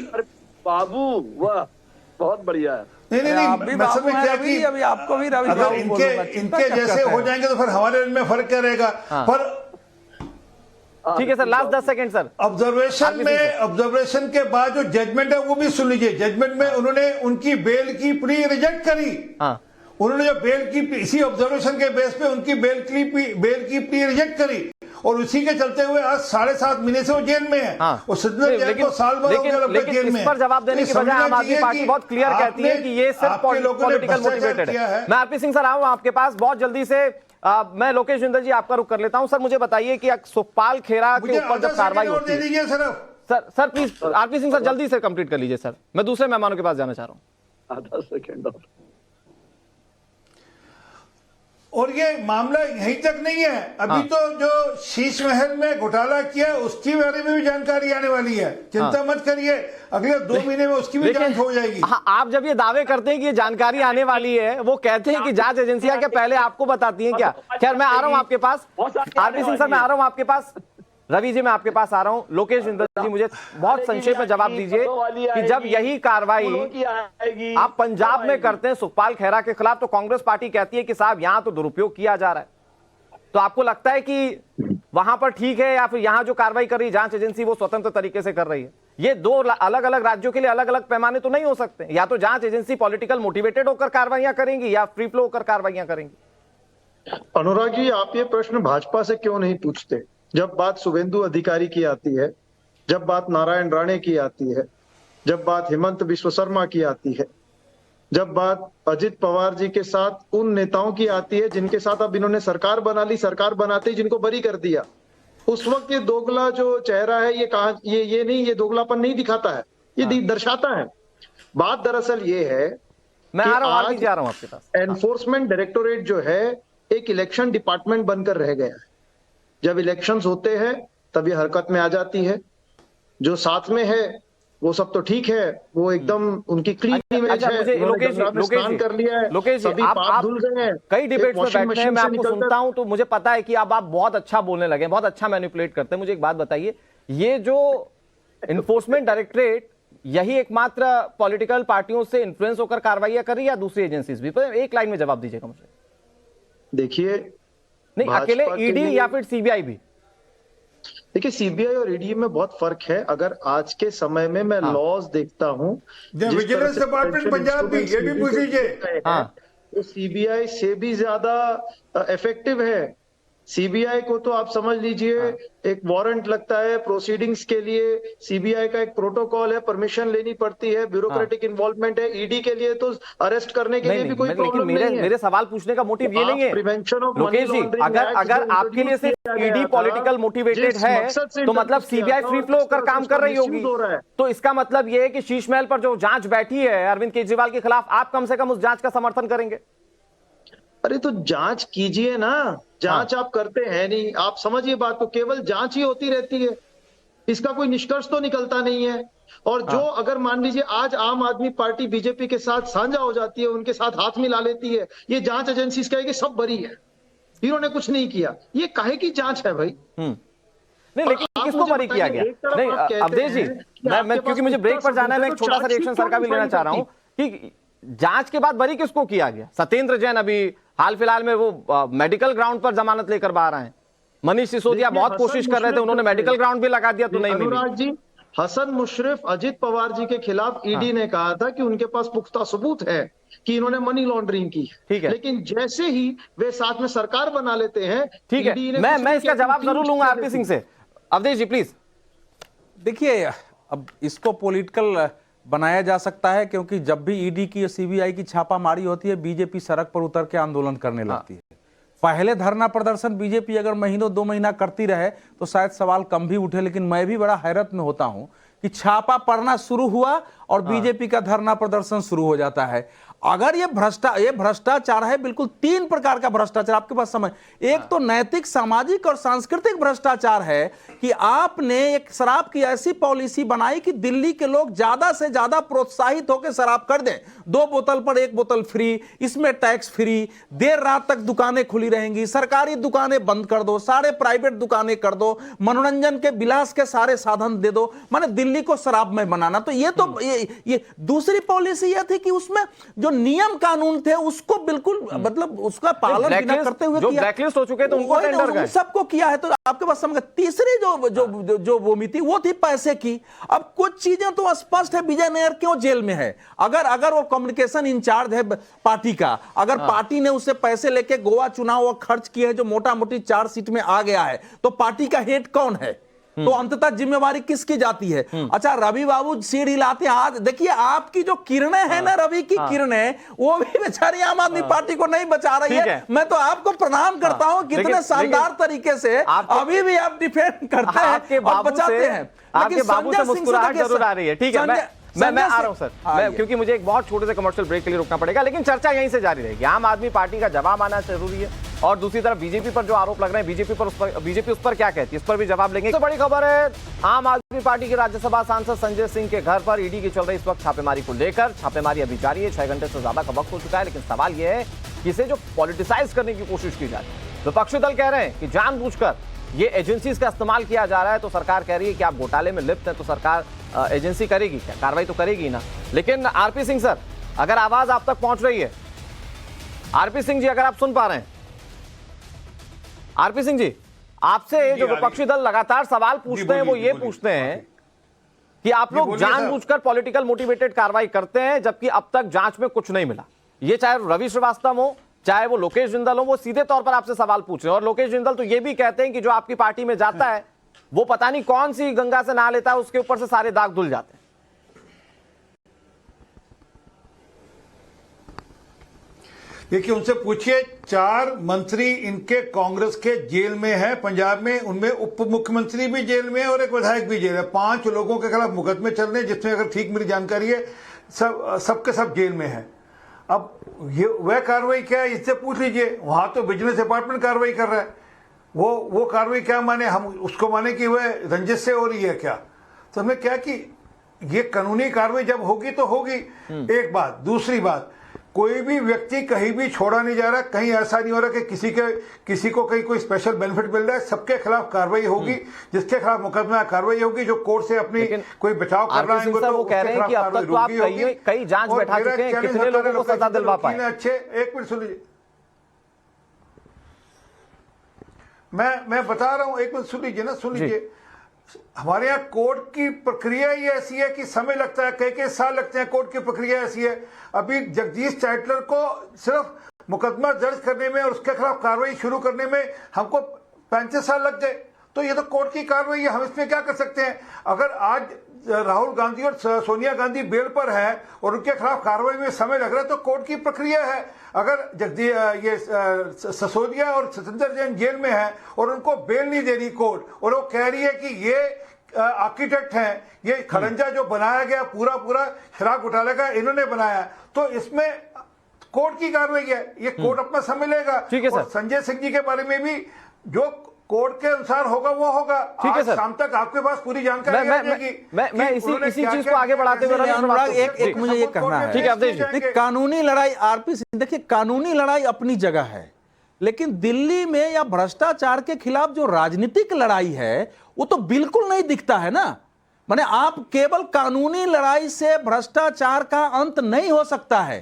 बाबू वाह बहुत बढ़िया है। नहीं मसल में क्या कि अभी आपको भी रवि अगर इनके जैसे हो जाएंगे तो फिर हमारे में फर्क क्या रहेगा? पर ठीक है sir, last 10 second sir. Observation के बाद जो जजमेंट है वो भी सुन लीजिए। जजमेंट में उन्होंने उनकी बेल की प्ली रिजेक्ट करी। उन्होंने जो बेल की इसी ऑब्जर्वेशन के बेस पे उनकी बेल की प्ली रिजेक्ट करी, और उसी के चलते हुए आज 7.5 महीने से वो जेल में है। और सिद्धार्थ जैन को साल भर हो गया लगभग जेल में। इस पर जवाब देने की बजाय आम आदमी पार्टी बहुत क्लियर कहती है कि ये सिर्फ पॉलिटिकल मोटिवेटेड है। मैं आरपी सिंह सर आऊं आपके पास बहुत जल्दी से। मैं लोकेश जिंदल जी आपका रुख कर लेता हूं। सर मुझे बताइए कि सुखपाल खेरा के ऊपर जब कार्रवाई होती है, sir please RP Singh sir जल्दी से कंप्लीट कर लीजिए सर, मैं दूसरे मेहमानों के पास जाना चाह रहा हूं। आधा सेकंड और ये मामला यहीं तक नहीं है, अभी तो जो शीश महल में घोटाला किया उसकी बारे में भी जानकारी आने वाली है। चिंता मत करिए, अगले 2 महीने में उसकी भी जांच हो जाएगी। आप जब ये दावे करते हैं कि ये जानकारी आने वाली है, वो कहते हैं कि जांच एजेंसियां क्या पहले आपको बताती हैं क्या? खैर मैं आ रहा हूं आपके पास। आरपी सिंह सर मैं आ रहा हूं आपके पास। रवि जी मैं आपके पास आ रहा हूं। लोकेश जिंदल जी मुझे बहुत संक्षेप में जवाब दीजिए कि जब यही कार्रवाई आप पंजाब में करते हैं सुखपाल खेरा के खिलाफ, तो कांग्रेस पार्टी कहती है कि साहब यहां तो दुरुपयोग किया जा रहा है। तो आपको लगता है कि वहां पर ठीक है, या फिर यहां जो कार्रवाई कर रही जांच एजेंसी वो स्वतंत्र तरीके से कर रही है? ये 2 अलग अलग राज्यों के लिए अलग अलग पैमाने तो नहीं हो सकते। या तो जांच एजेंसी पॉलिटिकल मोटिवेटेड होकर कार्रवाइयां करेंगी या फ्री फ्लो होकर कार्रवाइयां करेंगी। अनुराग जी, आप ये प्रश्न भाजपा से क्यों नहीं पूछते? जब बात शुभेंदु अधिकारी की आती है, जब बात नारायण राणे की आती है, जब बात हेमंत विश्व शर्मा की आती है, जब बात अजित पवार जी के साथ उन नेताओं की आती है जिनके साथ अब इन्होंने सरकार बना ली, सरकार बनाते ही जिनको बरी कर दिया, उस वक्त ये दोगला जो चेहरा है ये दोगलापन नहीं दिखाता है, ये दर्शाता है। बात दरअसल ये है मैं आ रहा हूं आपके पास। एनफोर्समेंट डायरेक्टोरेट जो है एक इलेक्शन डिपार्टमेंट बनकर रह गया है। जब इलेक्शंस होते हैं तब ये हरकत में आ जाती है। जो साथ में है वो सब तो ठीक है, वो एकदम उनकी क्लीन इमेज है, स्नान कर लिया है, सभी पाप धुल गए हैं। कई डिबेट्स में बैठते हैं, मैं आपको सुनता हूं तो मुझे पता है कि अब आप बहुत अच्छा बोलने लगे, बहुत अच्छा मैनिपुलेट करते हैं। मुझे एक बात बताइए, ये जो इन्फोर्समेंट डायरेक्टरेट यही एकमात्र पॉलिटिकल पार्टियों से इन्फ्लुएंस होकर कार्रवाइयां कर रही है या दूसरी एजेंसीज भी? एक लाइन में जवाब दीजिएगा मुझे। देखिए नहीं, अकेले ईडी या फिर सीबीआई भी? देखिए सीबीआई और ईडी में बहुत फर्क है। अगर आज के समय में मैं लॉज देखता हूँ, विजिलेंस डिपार्टमेंट पंजाब भी, ये भी पूछ लीजिए, तो सीबीआई से भी ज्यादा इफेक्टिव है सीबीआई को तो आप समझ लीजिए एक वारंट लगता है प्रोसीडिंग्स के लिए, सीबीआई का एक प्रोटोकॉल है, परमिशन लेनी पड़ती है, ब्यूरोक्रेटिक इन्वॉल्वमेंट है। ईडी के लिए तो अरेस्ट करने के लिए भी कोई प्रॉब्लम नहीं है। मेरे सवाल पूछने का मोटिव ये नहीं है प्रिवेंशन ऑफ लोकेश जी, अगर आपके लिए सिर्फ ईडी पॉलिटिकल मोटिवेटेड है तो मतलब सीबीआई फ्री फ्लो होकर काम कर रही होगी। तो इसका मतलब ये है कि शीश महल पर जो जांच बैठी है अरविंद केजरीवाल के खिलाफ, आप कम से कम उस जांच का समर्थन करेंगे? अरे तो जांच कीजिए ना, जांच आप करते हैं नहीं। आप समझिए बात को, केवल जांच ही होती रहती है, इसका कोई निष्कर्ष तो निकलता नहीं है। और जो अगर मान लीजिए आज आम आदमी पार्टी बीजेपी के साथ साझा हो जाती है, उनके साथ हाथ मिला लेती है, ये जांच एजेंसी कहेगी सब बरी है, इन्होंने कुछ नहीं किया। ये काहे की जांच है भाई? नहीं, लेकिन किसको बरी किया गया? नहीं अवधेश जी, मैं क्योंकि मुझे ब्रेक पर जाना है, मैं एक छोटा सा रिएक्शन सर का भी लेना चाह रहा हूं कि जांच के बाद बरी किसको किया गया? सत्येंद्र जैन अभी हाल फिलहाल में वो मेडिकल ग्राउंड पर जमानत लेकर बाहर आए। मनीष सिसोदिया बहुत कोशिश कर रहे थे, उन्होंने मेडिकल ग्राउंड भी लगा दिया तो नहीं मिली। अनुराग जी, हसन मुशर्रफ, अजित पवार जी के खिलाफ ईडी ने कहा था कि उनके पास पुख्ता सबूत है कि इन्होंने मनी लॉन्ड्रिंग की। ठीक है, लेकिन जैसे ही वे साथ में सरकार बना लेते हैं, ठीक है, मैं इसका जवाब जरूर लूंगा आरपी सिंह से। अवधेश जी प्लीज। देखिए, अब इसको पॉलिटिकल बनाया जा सकता है क्योंकि जब भी ईडी की सीबीआई की छापामारी होती है, बीजेपी सड़क पर उतर के आंदोलन करने लगती है। पहले धरना प्रदर्शन बीजेपी अगर महीनों 2 महीना करती रहे तो शायद सवाल कम भी उठे, लेकिन मैं भी बड़ा हैरत में होता हूं कि छापा पड़ना शुरू हुआ और बीजेपी का धरना प्रदर्शन शुरू हो जाता है। अगर ये भ्रष्टाचार है, बिल्कुल 3 प्रकार का भ्रष्टाचार आपके पास समय। एक तो नैतिक, सामाजिक और सांस्कृतिक भ्रष्टाचार है कि आपने एक शराब की ऐसी पॉलिसी बनाई कि दिल्ली के लोग ज्यादा से ज्यादा प्रोत्साहित होकर शराब कर दें। 2 बोतल पर 1 बोतल फ्री, इसमें टैक्स फ्री, देर रात तक दुकानें खुली रहेंगी, सरकारी दुकानें बंद कर दो, सारे प्राइवेट दुकानें कर दो, मनोरंजन के विलास के सारे साधन दे दो, माने दिल्ली को शराबमय बनाना। तो ये तो ये दूसरी पॉलिसी यह थी कि उसमें जो नियम कानून थे उसको बिल्कुल मतलब उसका पालन बिना करते हुए जो ब्लैकलिस्ट हो चुके थे उनको टेंडर गए, सबको किया है। तो आपके पास समझ, तीसरी जो भूमि थी वो थी पैसे की। अब कुछ चीजें तो स्पष्ट है, विजय नायर क्यों जेल में है? अगर वो कम्युनिकेशन इंचार्ज है पार्टी का, अगर पार्टी ने उससे पैसे लेके गोवा चुनाव खर्च किए हैं जो मोटा मोटी 4 सीट में आ गया है, तो पार्टी का हेड कौन है? तो अंततः जिम्मेवारी किसकी जाती है? अच्छा, रवि बाबू सीढ़ हिलाते हैं। आज देखिए आपकी जो किरणें हैं ना, रवि की किरणें, वो भी बेचारी आम आदमी पार्टी को नहीं बचा रही है। मैं तो आपको प्रणाम करता हूं, कितने शानदार तरीके से अभी भी आप डिफेंड करते हैं और बचाते हैं। आपके बाबू से मुस्कुराहट जरूर आ रही है। ठीक है, मैं आ रहा हूं सर, क्योंकि मुझे एक बहुत छोटे से कमर्शियल ब्रेक के लिए रुकना पड़ेगा, लेकिन चर्चा यहीं से जारी रहेगी। आम आदमी पार्टी का जवाब आना जरूरी है और दूसरी तरफ बीजेपी पर जो आरोप लग रहे हैं, बीजेपी उस पर क्या कहती है, इस पर भी जवाब लेंगे। तो बड़ी खबर है, आम आदमी पार्टी के राज्यसभा सांसद संजय सिंह के घर पर ईडी की चल रही इस वक्त छापेमारी को लेकर। छापेमारी अभी जारी है, 6 घंटे से ज्यादा का वक्त हो चुका है, लेकिन सवाल यह है कि इसे जो पॉलिटिसाइज करने की कोशिश की जा रही है, विपक्षी दल कह रहे हैं कि जानबूझकर ये एजेंसीज का इस्तेमाल किया जा रहा है। तो सरकार कह रही है कि आप घोटाले में लिप्त हैं तो सरकार एजेंसी करेगी क्या? कार्रवाई तो करेगी ना। लेकिन आरपी सिंह सर, अगर आवाज आप तक पहुंच रही है, आरपी सिंह जी अगर आप सुन पा रहे हैं, आरपी सिंह जी, आपसे जो विपक्षी दल लगातार सवाल पूछते हैं वो ये पूछते हैं कि आप लोग जानबूझकर पॉलिटिकल मोटिवेटेड कार्रवाई करते हैं जबकि अब तक जांच में कुछ नहीं मिला। ये चाहे रवि श्रीवास्तव हो, चाहे वो लोकेश जिंदल हो, वो सीधे तौर पर आपसे सवाल पूछ रहे हैं। और लोकेश जिंदल तो ये भी कहते हैं कि जो आपकी पार्टी में जाता है वो पता नहीं कौन सी गंगा से नहा लेता है, उसके ऊपर से सारे दाग धुल जाते हैं। देखिए, उनसे पूछिए, 4 मंत्री इनके कांग्रेस के जेल में हैं पंजाब में, उनमें उप मुख्यमंत्री भी जेल में है और एक विधायक भी जेल है। 5 लोगों के खिलाफ मुकदमे चल रहे हैं, जिसमें अगर ठीक मेरी जानकारी है सबके सब जेल में है। अब ये वह कार्रवाई क्या है, इससे पूछ लीजिए। वहां तो बिजनेस डिपार्टमेंट कार्रवाई कर रहा है, वो कार्रवाई क्या माने, हम उसको माने कि वह रंजिश से हो रही है क्या? तो हमें क्या कि ये कानूनी कार्रवाई जब होगी तो होगी, एक बात। दूसरी बात, कोई भी व्यक्ति कहीं भी छोड़ा नहीं जा रहा, कहीं ऐसा नहीं हो रहा कि किसी को कहीं कोई स्पेशल बेनिफिट मिल रहा है। सबके खिलाफ कार्रवाई होगी, जिसके खिलाफ मुकदमा कार्रवाई होगी, जो कोर्ट से अपनी कोई बचाव कर रहा है। वो कह रहे हैं कि अब तक तो आप कई जांच बैठा चुके हैं, कितने लोगों को सजा दिलवा पाए? अच्छे, एक मिनट सुन लीजिए, मैं बता रहा हूं, एक मिनट सुन लीजिए ना, सुन लीजिए। हमारे यहाँ कोर्ट की प्रक्रिया ही ऐसी है कि समय लगता है, कई साल लगते हैं। कोर्ट की प्रक्रिया ऐसी है। अभी जगदीश चाइटलर को सिर्फ मुकदमा दर्ज करने में और उसके खिलाफ कार्रवाई शुरू करने में हमको 35 साल लग गए। तो ये तो कोर्ट की कार्रवाई है, हम इसमें क्या कर सकते हैं? अगर आज राहुल गांधी और सोनिया गांधी बेल पर है और उनके खिलाफ कार्रवाई में समय लग रहा है तो कोर्ट की प्रक्रिया है। अगर ये सिसोदिया और सतेंद्र जैन जेल में है और उनको बेल नहीं दे रही कोर्ट, और वो कह रही है कि ये आर्किटेक्ट हैं, ये खरंजा जो बनाया गया पूरा शराब घोटाले का इन्होंने बनाया, तो इसमें कोर्ट की कार्रवाई है, ये कोर्ट अपना समय लेगा। ठीक है सर। और संजय सिंह जी के बारे में भी जो कोर्ट के अनुसार होगा वो होगा। ठीक है सर। शाम तक आपके पास पूरी जानकारी मैं इसी चीज को आगे बढ़ाते हुए अनुराग एक मुझे ये कहना है, ठीक है अवधेश जी, कानूनी लड़ाई आरपी सिंह, देखिए कानूनी लड़ाई अपनी जगह है, लेकिन दिल्ली में या भ्रष्टाचार के खिलाफ जो राजनीतिक लड़ाई है वो तो बिल्कुल नहीं दिखता है ना। माने आप केवल कानूनी लड़ाई से भ्रष्टाचार का अंत नहीं हो सकता है।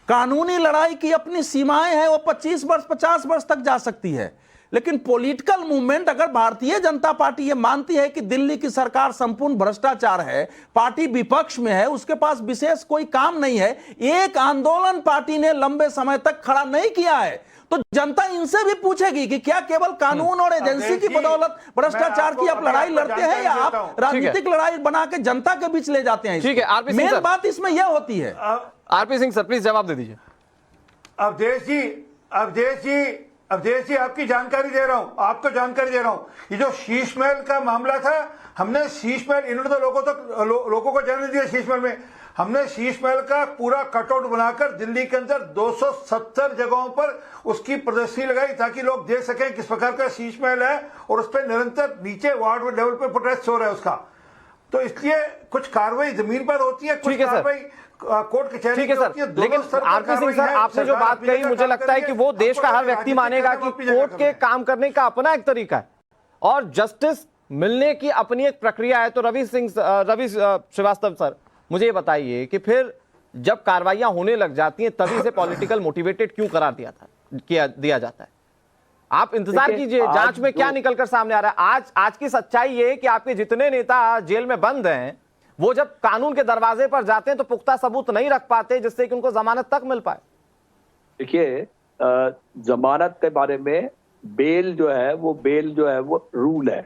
कानूनी लड़ाई की अपनी सीमाएं हैं, वो 25 वर्ष 50 वर्ष तक जा सकती है, लेकिन पॉलिटिकल मूवमेंट अगर भारतीय जनता पार्टी ये मानती है कि दिल्ली की सरकार संपूर्ण भ्रष्टाचार है, पार्टी विपक्ष में है, उसके पास विशेष कोई काम नहीं है, एक आंदोलन पार्टी ने लंबे समय तक खड़ा नहीं किया है, तो जनता इनसे भी पूछेगी कि क्या केवल कानून और एजेंसी की बदौलत भ्रष्टाचार की आप लड़ाई लड़ते हैं या आप राजनीतिक लड़ाई बना के जनता के बीच ले जाते हैं? ठीक है, आरपी सिंह मेन सर, बात इसमें यह होती है। आरपी सिंह सर प्लीज जवाब दे दीजिए। अवधेश जी आपकी जानकारी दे रहा हूं, आपको जानकारी दे रहा हूं। ये जो शीश महल का मामला था, हमने शीश महल, इन्होंने तो लोगों को जाने दिया शीश महल में, हमने शीश महल का पूरा कटआउट बनाकर दिल्ली के अंदर 270 जगहों पर उसकी प्रदर्शनी लगाई ताकि लोग देख सकें किस प्रकार का शीश महल है, और उस पर निरंतर नीचे वार्ड लेवल पे प्रोटेस्ट हो रहा है उसका। तो इसलिए कुछ कार्रवाई जमीन पर होती है, कुछ कार्रवाई कोर्ट कचहरी। ठीक है सर, लेकिन आरपी सिंह सर आपने जो बात कही मुझे लगता है कि वो देश का हर व्यक्ति मानेगा कि कोर्ट के काम करने का अपना एक तरीका है और जस्टिस मिलने की अपनी एक प्रक्रिया है। तो रवि श्रीवास्तव सर मुझे ये बताइए कि फिर जब कार्रवाइयां होने लग जाती हैं तभी से पॉलिटिकल मोटिवेटेड क्यों करार दिया जाता है? आप इंतजार कीजिए, जांच में क्या निकलकर सामने आ रहा है। आज की सच्चाई ये कि आपके जितने नेता जेल में बंद हैं वो जब कानून के दरवाजे पर जाते हैं तो पुख्ता सबूत नहीं रख पाते जिससे कि उनको जमानत तक मिल पाए। देखिए, जमानत के बारे में बेल जो है वो रूल है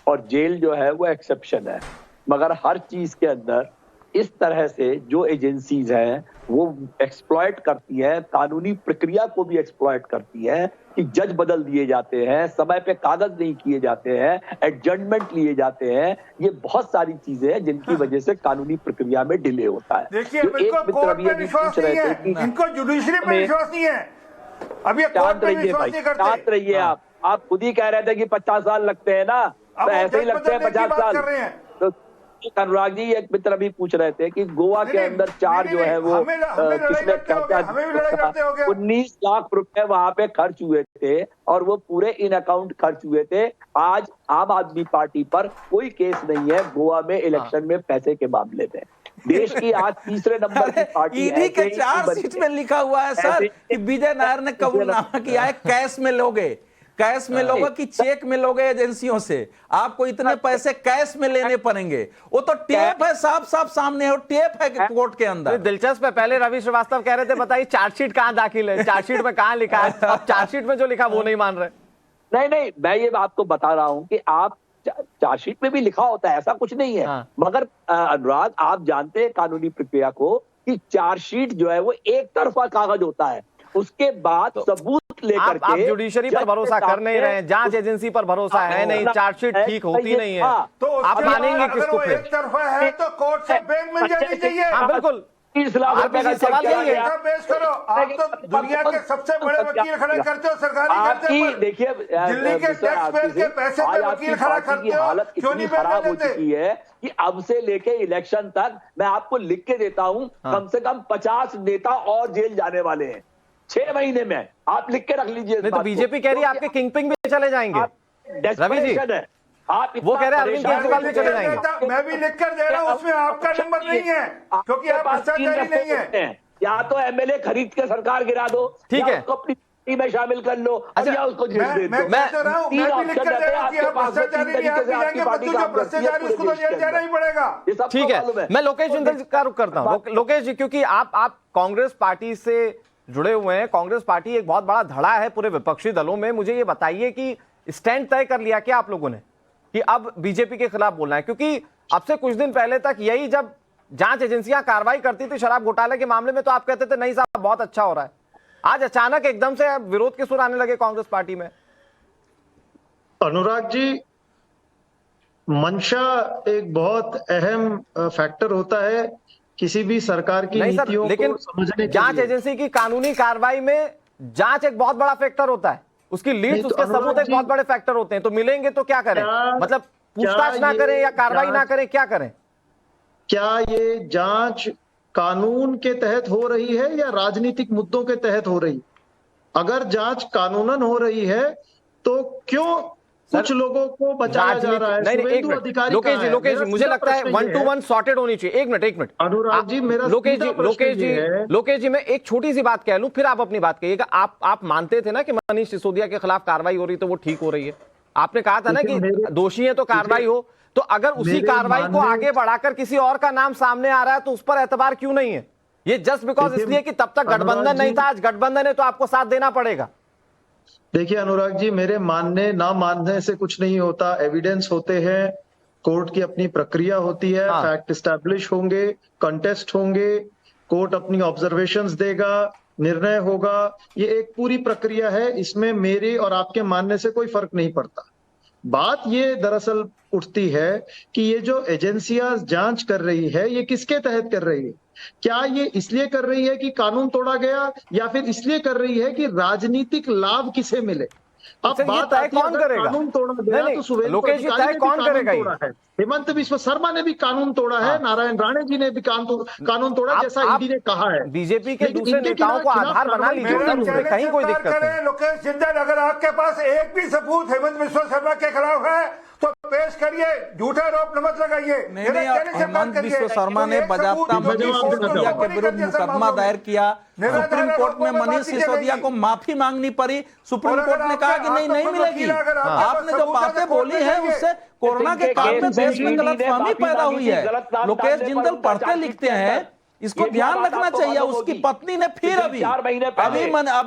और जेल जो है वो एक्सेप्शन है, मगर हर चीज के अंदर इस तरह से जो एजेंसीज हैं वो एक्सप्लॉइट करती हैं, कानूनी प्रक्रिया को भी एक्सप्लॉइट करती हैं कि जज बदल दिए जाते हैं, समय पे कागज नहीं किए जाते हैं, एडजमेंट लिए जाते हैं। ये बहुत सारी चीजें हैं जिनकी वजह से कानूनी प्रक्रिया में डिले होता है। देखिए, इनको कोर्ट पे विश्वास नहीं है, इनको जुडिशरी पे विश्वास नहीं है। अब ये कोर्ट पे विश्वास नहीं करते। शांत रहिए आप खुद ही कह रहे थे कि 50 साल लगते हैं ना, तो ऐसे ही लगते हैं 50 साल। तो अनुराग जी एक मित्र भी पूछ रहे थे कि गोवा के अंदर 4 जो है वो पिछले 19 लाख रुपए वहां पे खर्च हुए थे और वो पूरे इन अकाउंट खर्च हुए थे। आज आम आदमी पार्टी पर कोई केस नहीं है गोवा में इलेक्शन में पैसे के मामले में। देश की आज तीसरे नंबर की पार्टी ईडी के चार्जशीट में लिखा हुआ है सर कि विजय नायर ने कबूलनामा किया है कैश में लोगे कि चेक में लोगे एजेंसियों से, आपको इतने पैसे कैश में लेने पड़ेंगे। वो तो टेप है, साफ सामने है, और टेप है कोर्ट के अंदर। दिलचस्प है, पहले रवि श्रीवास्तव कह रहे थे बताइए चार्जशीट कहां दाखिल है, चार्जशीट में कहां लिखा है, अब चार्जशीट में जो लिखा वो नहीं मान रहे। नहीं, मैं ये आपको बता रहा हूं कि आप चार्जशीट में भी लिखा होता है, ऐसा कुछ नहीं है। मगर अनुराग आप जानते हैं कानूनी प्रक्रिया को कि चार्जशीट जो है वो एक तरफा कागज होता है, उसके बाद सबूत लेकर आप जुडिशरी पर भरोसा कर नहीं रहे हैं, जांच एजेंसी पर भरोसा है नहीं, चार्जशीट ठीक होती नहीं है, तो आप मानेंगे किसको? फिर एक तरफा है तो कोर्ट से बेल मिल जानी चाहिए। हाँ बिल्कुल, 30 लाख रुपए का सवाल यही है। पेश करो, आप तो दुनिया के सबसे बड़े वकील खड़े करते हो सरकारी खर्चे पर। देखिए, दिल्ली के टैक्स पेयर के पैसे पे वकील खड़ा करते हो, हालत इतनी खराब हो चुकी है कि अब से लेके इलेक्शन तक मैं आपको लिख के देता हूं, कम से कम 50 नेता और जेल जाने वाले हैं 6 महीने में। आप लिख के रख लीजिए। नहीं तो बीजेपी कह रही है आपके किंगपिन भी चले जाएंगे। रवि जी आप वो कह रहे हैं अरविंद केजरीवाल भी चले जाएंगे। मैं भी लिख कर दे रहा हूं, उसमें आपका नंबर नहीं है क्योंकि आप भ्रष्टाचारी नहीं है। या तो एमएलए खरीद के सरकार गिरा दो, ठीक है, उसको अपनी टीम में शामिल कर लो, या उसको जेल दे दो। मैं भी लिख कर दे रहा हूं कि आप भ्रष्टाचारी नहीं, आप भी जाएंगे, बच्चों जो भ्रष्टाचारी उसको तो जेल जाना ही पड़ेगा। ठीक है, मैं लोकेश जिंदल का रुख करता हूं। लोकेश जी, क्योंकि आप कांग्रेस पार्टी से जुड़े हुए हैं। कांग्रेस पार्टी एक बहुत बड़ा धड़ा है पूरे विपक्षी दलों में। मुझे ये बताइए कि स्टैंड तय कर लिया क्या आप लोगों ने कि अब बीजेपी के खिलाफ बोलना है? क्योंकि अब से कुछ दिन पहले तक यही जब जांच एजेंसियां कार्रवाई करती थी शराब घोटाले के मामले में तो आप कहते थे नहीं साहब बहुत अच्छा हो रहा है। आज अचानक एकदम से विरोध के सुर आने लगे कांग्रेस पार्टी में। अनुराग जी, मंशा एक बहुत अहम फैक्टर होता है किसी भी सरकार की नहीं सर, नीतियों लेकिन को समझने के जांच लिए। एजेंसी की कानूनी कार्रवाई में जांच एक बहुत बड़ा फैक्टर होता है, उसकी लीड, उसके सबूत एक बहुत बड़े फैक्टर होते हैं। तो मिलेंगे तो क्या करें? मतलब पूछताछ ना करें या कार्रवाई ना करें, क्या करें? क्या ये जांच कानून के तहत हो रही है या राजनीतिक मुद्दों के तहत हो रही? अगर जांच कानूनन हो रही है तो क्यों कुछ लोगों को बचाया जा रहा है? नहीं, एक मिनट लोकेश जी, मुझे लगता है 1 to 1 सॉर्टेड होनी चाहिए। एक मिनट अनुराग जी, मेरा लोकेश जी मैं एक छोटी सी बात कह लूं फिर आप अपनी बात कहिएगा। आप मानते थे ना कि मनीष सिसोदिया के खिलाफ कार्रवाई हो रही तो वो ठीक हो रही है? आपने कहा था ना कि दोषी है तो कार्रवाई हो। तो अगर उसी कार्रवाई को आगे बढ़ाकर किसी और का नाम सामने आ रहा है तो उस पर एतबार क्यों नहीं है? ये जस्ट बिकॉज इसलिए कि तब तक गठबंधन नहीं था, आज गठबंधन है तो आपको साथ देना पड़ेगा। देखिए अनुराग जी, मेरे मानने ना मानने से कुछ नहीं होता। एविडेंस होते हैं, कोर्ट की अपनी प्रक्रिया होती है, फैक्ट स्टैब्लिश होंगे, कंटेस्ट होंगे, कोर्ट अपनी ऑब्जर्वेशंस देगा, निर्णय होगा। ये एक पूरी प्रक्रिया है, इसमें मेरे और आपके मानने से कोई फर्क नहीं पड़ता। बात ये दरअसल उठती है कि ये जो एजेंसियां जांच कर रही है ये किसके तहत कर रही है? क्या ये इसलिए कर रही है कि कानून तोड़ा गया या फिर इसलिए कर रही है कि राजनीतिक लाभ किसे मिले? अब बात तय कौन करेगा? कानून तोड़ा गया तो सुवेंदु अधिकारी ने भी कानून तोड़ा है, हेमंत बिश्व शर्मा ने भी कानून तोड़ा है, नारायण राणे जी ने भी कानून तोड़ा, जैसा ईडी ने कहा है। बीजेपी के दूसरे नेताओं को आधार बना लीजिए, कहीं कोई दिक्कत नहीं। लोकेश जिंदल, अगर आपके पास एक भी सबूत हेमंत बिश्व शर्मा के खिलाफ है तो पेश करिए, झूठे आरोप मत लगाइए। हेमंत बिश्व शर्मा ने बजाबता मनीष सिसोदिया के विरुद्ध मुकदमा दायर किया, सुप्रीम कोर्ट में मनीष सिसोदिया को माफी मांगनी पड़ी। सुप्रीम कोर्ट ने कहा कि नहीं मिलेगी। आपने जो बातें बोली है उससे कोरोना के काल में देश में गलतफहमी पैदा हुई है। लोकेश जिंदल पढ़ते लिखते हैं, इसको ध्यान रखना चाहिए। उसकी पत्नी ने फिर अभी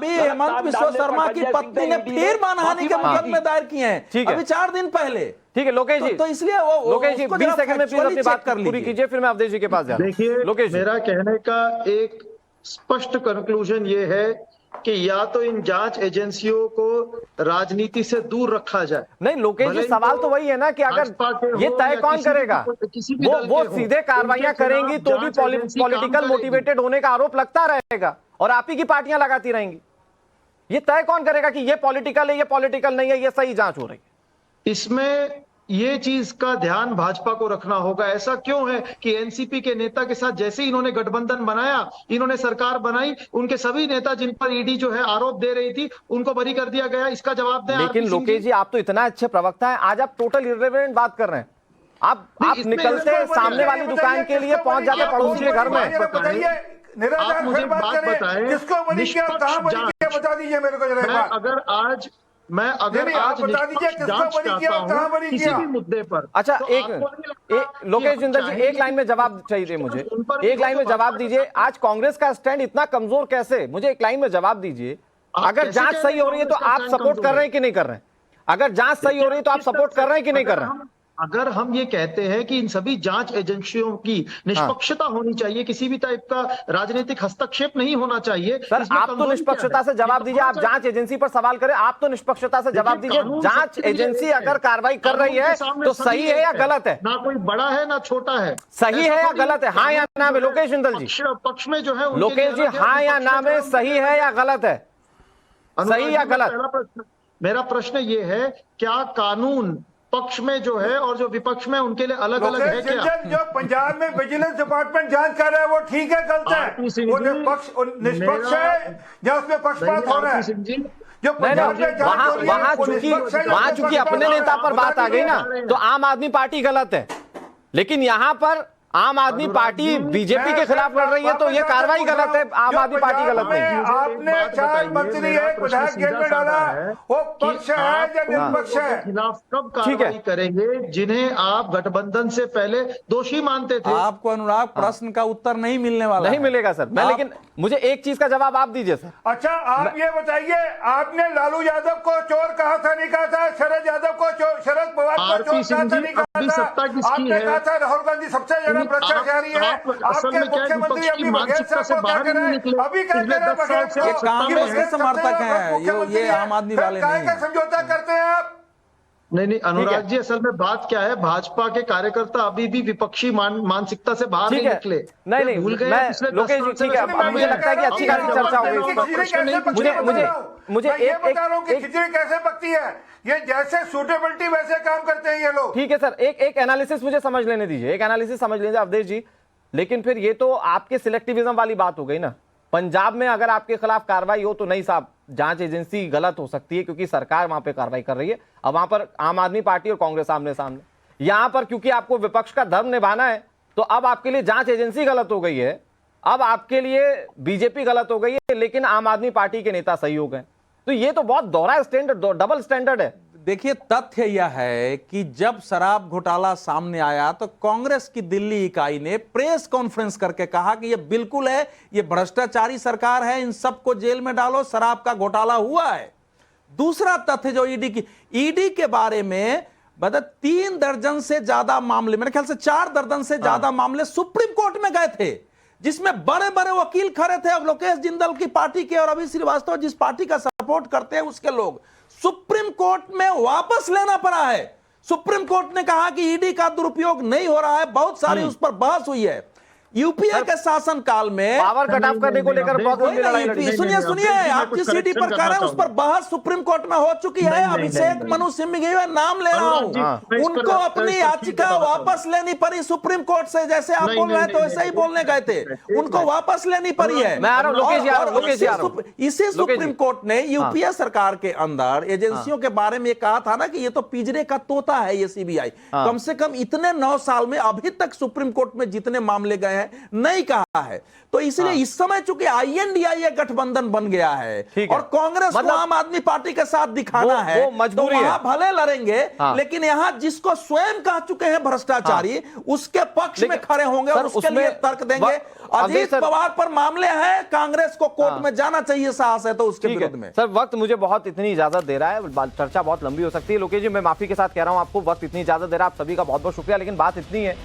हेमंत बिश्व शर्मा की पत्नी ने फिर मानहानि के मुकदमे दायर किए हैं अभी 4 दिन पहले। ठीक है लोकेश जी, तो इसलिए वो लोकेश जी 20 सेकंड में प्लीज अपनी बात पूरी कीजिए, फिर मैं अवधेश जी के पास जा रहा हूं। देखिए लोकेश जी, मेरा कहने का एक स्पष्ट कंक्लूजन ये है कि या तो इन जांच एजेंसियों को राजनीति से दूर रखा जाए। नहीं लोकेश जी, सवाल तो वही है ना कि अगर ये तय कौन करेगा? वो सीधे कार्रवाइयां करेंगी तो भी पॉलिटिकल मोटिवेटेड होने का आरोप लगता रहेगा और आप ही की पार्टियां लगाती रहेंगी। ये तय कौन करेगा कि ये पॉलिटिकल है, ये पॉलिटिकल नहीं है, ये सही जांच हो रही है? इसमें ये चीज का ध्यान भाजपा को रखना होगा। ऐसा क्यों है कि एनसीपी के नेता के साथ जैसे ही इन्होंने गठबंधन बनाया, इन्होंने सरकार बनाई, उनके सभी नेता जिन पर ईडी जो है आरोप दे रही थी उनको बरी कर दिया गया। इसका जवाब दें। लेकिन लोकेश जी, आप तो इतना अच्छे प्रवक्ता हैं, आज आप टोटल इर्रेलेवेंट बात कर रहे हैं। आप निकलते सामने वाली दुकान के लिए पहुंच जाते पड़ोसी के घर में। आप मुझे बात बताएं, बता दीजिए मेरे को। अगर आज बता दीजिए किसी भी मुद्दे पर। अच्छा एक लोकेश जिंदल जी, एक लाइन में जवाब चाहिए मुझे, एक लाइन में जवाब दीजिए। आज कांग्रेस का स्टैंड इतना कमजोर कैसे? मुझे एक लाइन में जवाब दीजिए। अगर जांच सही हो रही है तो आप सपोर्ट कर रहे हैं कि नहीं कर रहे हैं? अगर जांच सही हो रही है तो आप सपोर्ट कर रहे हैं कि नहीं कर रहे हैं? अगर हम ये कहते हैं कि इन सभी जांच एजेंसियों की निष्पक्षता होनी चाहिए, किसी भी टाइप का राजनीतिक हस्तक्षेप नहीं होना चाहिए। सर आप तो निष्पक्षता से जवाब दीजिए। आप जांच एजेंसी पर सवाल करें, आप तो निष्पक्षता से जवाब दीजिए। जांच एजेंसी अगर कार्रवाई कर रही है तो सही है या गलत है? ना कोई बड़ा है ना छोटा है, सही है या गलत है? हाँ या ना में लोकेश जिंदल जी, पक्ष में जो है लोकेश जी, हाँ या ना में सही है या गलत है? सही या गलत? मेरा प्रश्न ये है, क्या कानून पक्ष में जो है और जो विपक्ष में उनके लिए अलग अलग है क्या? जो पंजाब में विजिलेंस डिपार्टमेंट जांच कर रहा है वो ठीक है, गलत है? वो निष्पक्ष है या उसमें पक्षपात हो रहा है? जो वहां चूंकि अपने नेता पर बात आ गई ना तो आम आदमी पार्टी गलत है, लेकिन यहां पर आम आदमी पार्टी बीजेपी के खिलाफ लड़ रही है तो ये कार्रवाई गलत है, आम आदमी पार्टी गलत नहीं। आपने 4 मंत्री एक विधायक जेल में डाला, वो पक्ष है या निष्पक्ष है? खिलाफ कब कार्रवाई करेंगे जिन्हें आप गठबंधन से पहले दोषी मानते थे? आपको अनुराग प्रश्न का उत्तर नहीं मिलने वाला नहीं मिलेगा सर, मैं लेकिन मुझे एक चीज का जवाब आप दीजिए सर। अच्छा आप ये बताइए, आपने लालू यादव को चोर कहा था, नहीं कहा था? शरद यादव को चोर, शरद पवार को चोर कहा था, नहीं कहा था? सत्ता किसकी आपने है? कहा था राहुल गांधी सबसे ज्यादा भ्रष्टाचारी है। आपके मुख्यमंत्री अभी बघेल साहब को क्या कह रहे हैं? अभी क्या कह रहे हैं बघेल को? कांग्रेस के समर्थक हैं ये आम आदमी वाले नहीं है। समझौता करते हैं आप? नहीं अनुराग जी, असल में बात क्या है, भाजपा के कार्यकर्ता अभी भी विपक्षी मानसिकता से बाहर नहीं निकले। नहीं भूल गए पिछले 10 लोकेश जी, ठीक है, अब मुझे लगता है कि अच्छी खासी चर्चा होगी। मुझे ये बता रहा हूँ कि खिचड़ी कैसे पकती है, ये जैसे सूटेबिलिटी वैसे काम करते हैं ये लोग। ठीक है सर, एक एनालिसिस मुझे समझ लेने दीजिए, एक एनालिसिस समझ लीजिए अवधेश जी। लेकिन फिर ये तो आपके सिलेक्टिविज्म वाली बात हो गई ना। पंजाब में अगर आपके खिलाफ कार्रवाई हो तो नहीं साहब, जांच एजेंसी गलत हो सकती है क्योंकि सरकार वहां पे कार्रवाई कर रही है। अब वहां पर आम आदमी पार्टी और कांग्रेस आमने सामने, यहां पर क्योंकि आपको विपक्ष का धर्म निभाना है तो अब आपके लिए जांच एजेंसी गलत हो गई है, अब आपके लिए बीजेपी गलत हो गई है, लेकिन आम आदमी पार्टी के नेता सही हो गए। तो ये तो बहुत दोहरा स्टैंडर्ड, डबल स्टैंडर्ड है। देखिए तथ्य यह है कि जब शराब घोटाला सामने आया तो कांग्रेस की दिल्ली इकाई ने प्रेस कॉन्फ्रेंस करके कहा कि यह बिल्कुल है, यह भ्रष्टाचारी सरकार है, इन सबको जेल में डालो, शराब का घोटाला हुआ है। दूसरा तथ्य जो ईडी के बारे में मतलब 3 दर्जन से ज्यादा मामले, मेरे ख्याल से 4 दर्जन से ज्यादा मामले सुप्रीम कोर्ट में गए थे, जिसमें बड़े बड़े वकील खड़े थे, लोकेश जिंदल की पार्टी के और अभी श्रीवास्तव जिस पार्टी का सपोर्ट करते हैं उसके लोग। सुप्रीम कोर्ट में वापस लेना पड़ा है। सुप्रीम कोर्ट ने कहा कि ईडी का दुरुपयोग नहीं हो रहा है, बहुत सारी उस पर बहस हुई है। यूपीए के शासन काल में पावर कट ऑफ करने को लेकर बहुत लंबी लड़ाई लड़ी। सुनिए आप जिस सीडी पर कर रहे हैं उस पर बहस सुप्रीम कोर्ट में हो चुकी है। अभिषेक मनु सिंह नाम ले रहा हूं, उनको अपनी याचिका वापस लेनी पड़ी सुप्रीम कोर्ट से। जैसे आप बोल रहे हैं तो ऐसे ही बोलने गए थे, उनको वापस लेनी पड़ी है। इसी सुप्रीम कोर्ट ने यूपीए सरकार के अंदर एजेंसियों के बारे में कहा था ना कि ये तो पिंजरे का तोता है ये सीबीआई। कम से कम इतने 9 साल में अभी तक सुप्रीम कोर्ट में जितने मामले गए हैं नहीं कहा है। तो इसलिए इस समय चूंकि INDIA गठबंधन बन गया है और कांग्रेस को आम आदमी पार्टी के साथ दिखाना है तो वहां भले लड़ेंगे, लेकिन यहां जिसको स्वयं कह चुके हैं भ्रष्टाचारी उसके पक्ष में खड़े होंगे और उसके लिए तर्क देंगे। अजीत पवार पर मामले हैं, कांग्रेस को कोर्ट में जाना चाहिए, साहस है तो उसके विरुद्ध में। सर वक्त मुझे बहुत इतनी इजाजत दे रहा है, चर्चा बहुत लंबी हो सकती है। लोकेश जी मैं माफी के साथ कह रहा हूं आपको, वक्त इतनी इजाजत दे रहा है, आप सभी का बहुत बहुत शुक्रिया। लेकिन बात इतनी है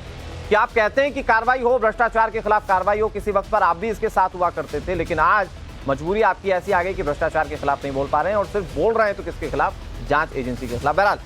कि आप कहते हैं कि कार्रवाई हो, भ्रष्टाचार के खिलाफ कार्रवाई हो, किसी वक्त पर आप भी इसके साथ हुआ करते थे, लेकिन आज मजबूरी आपकी ऐसी आ गई कि भ्रष्टाचार के खिलाफ नहीं बोल पा रहे हैं और सिर्फ बोल रहे हैं तो किसके खिलाफ, जांच एजेंसी के खिलाफ। बहरहाल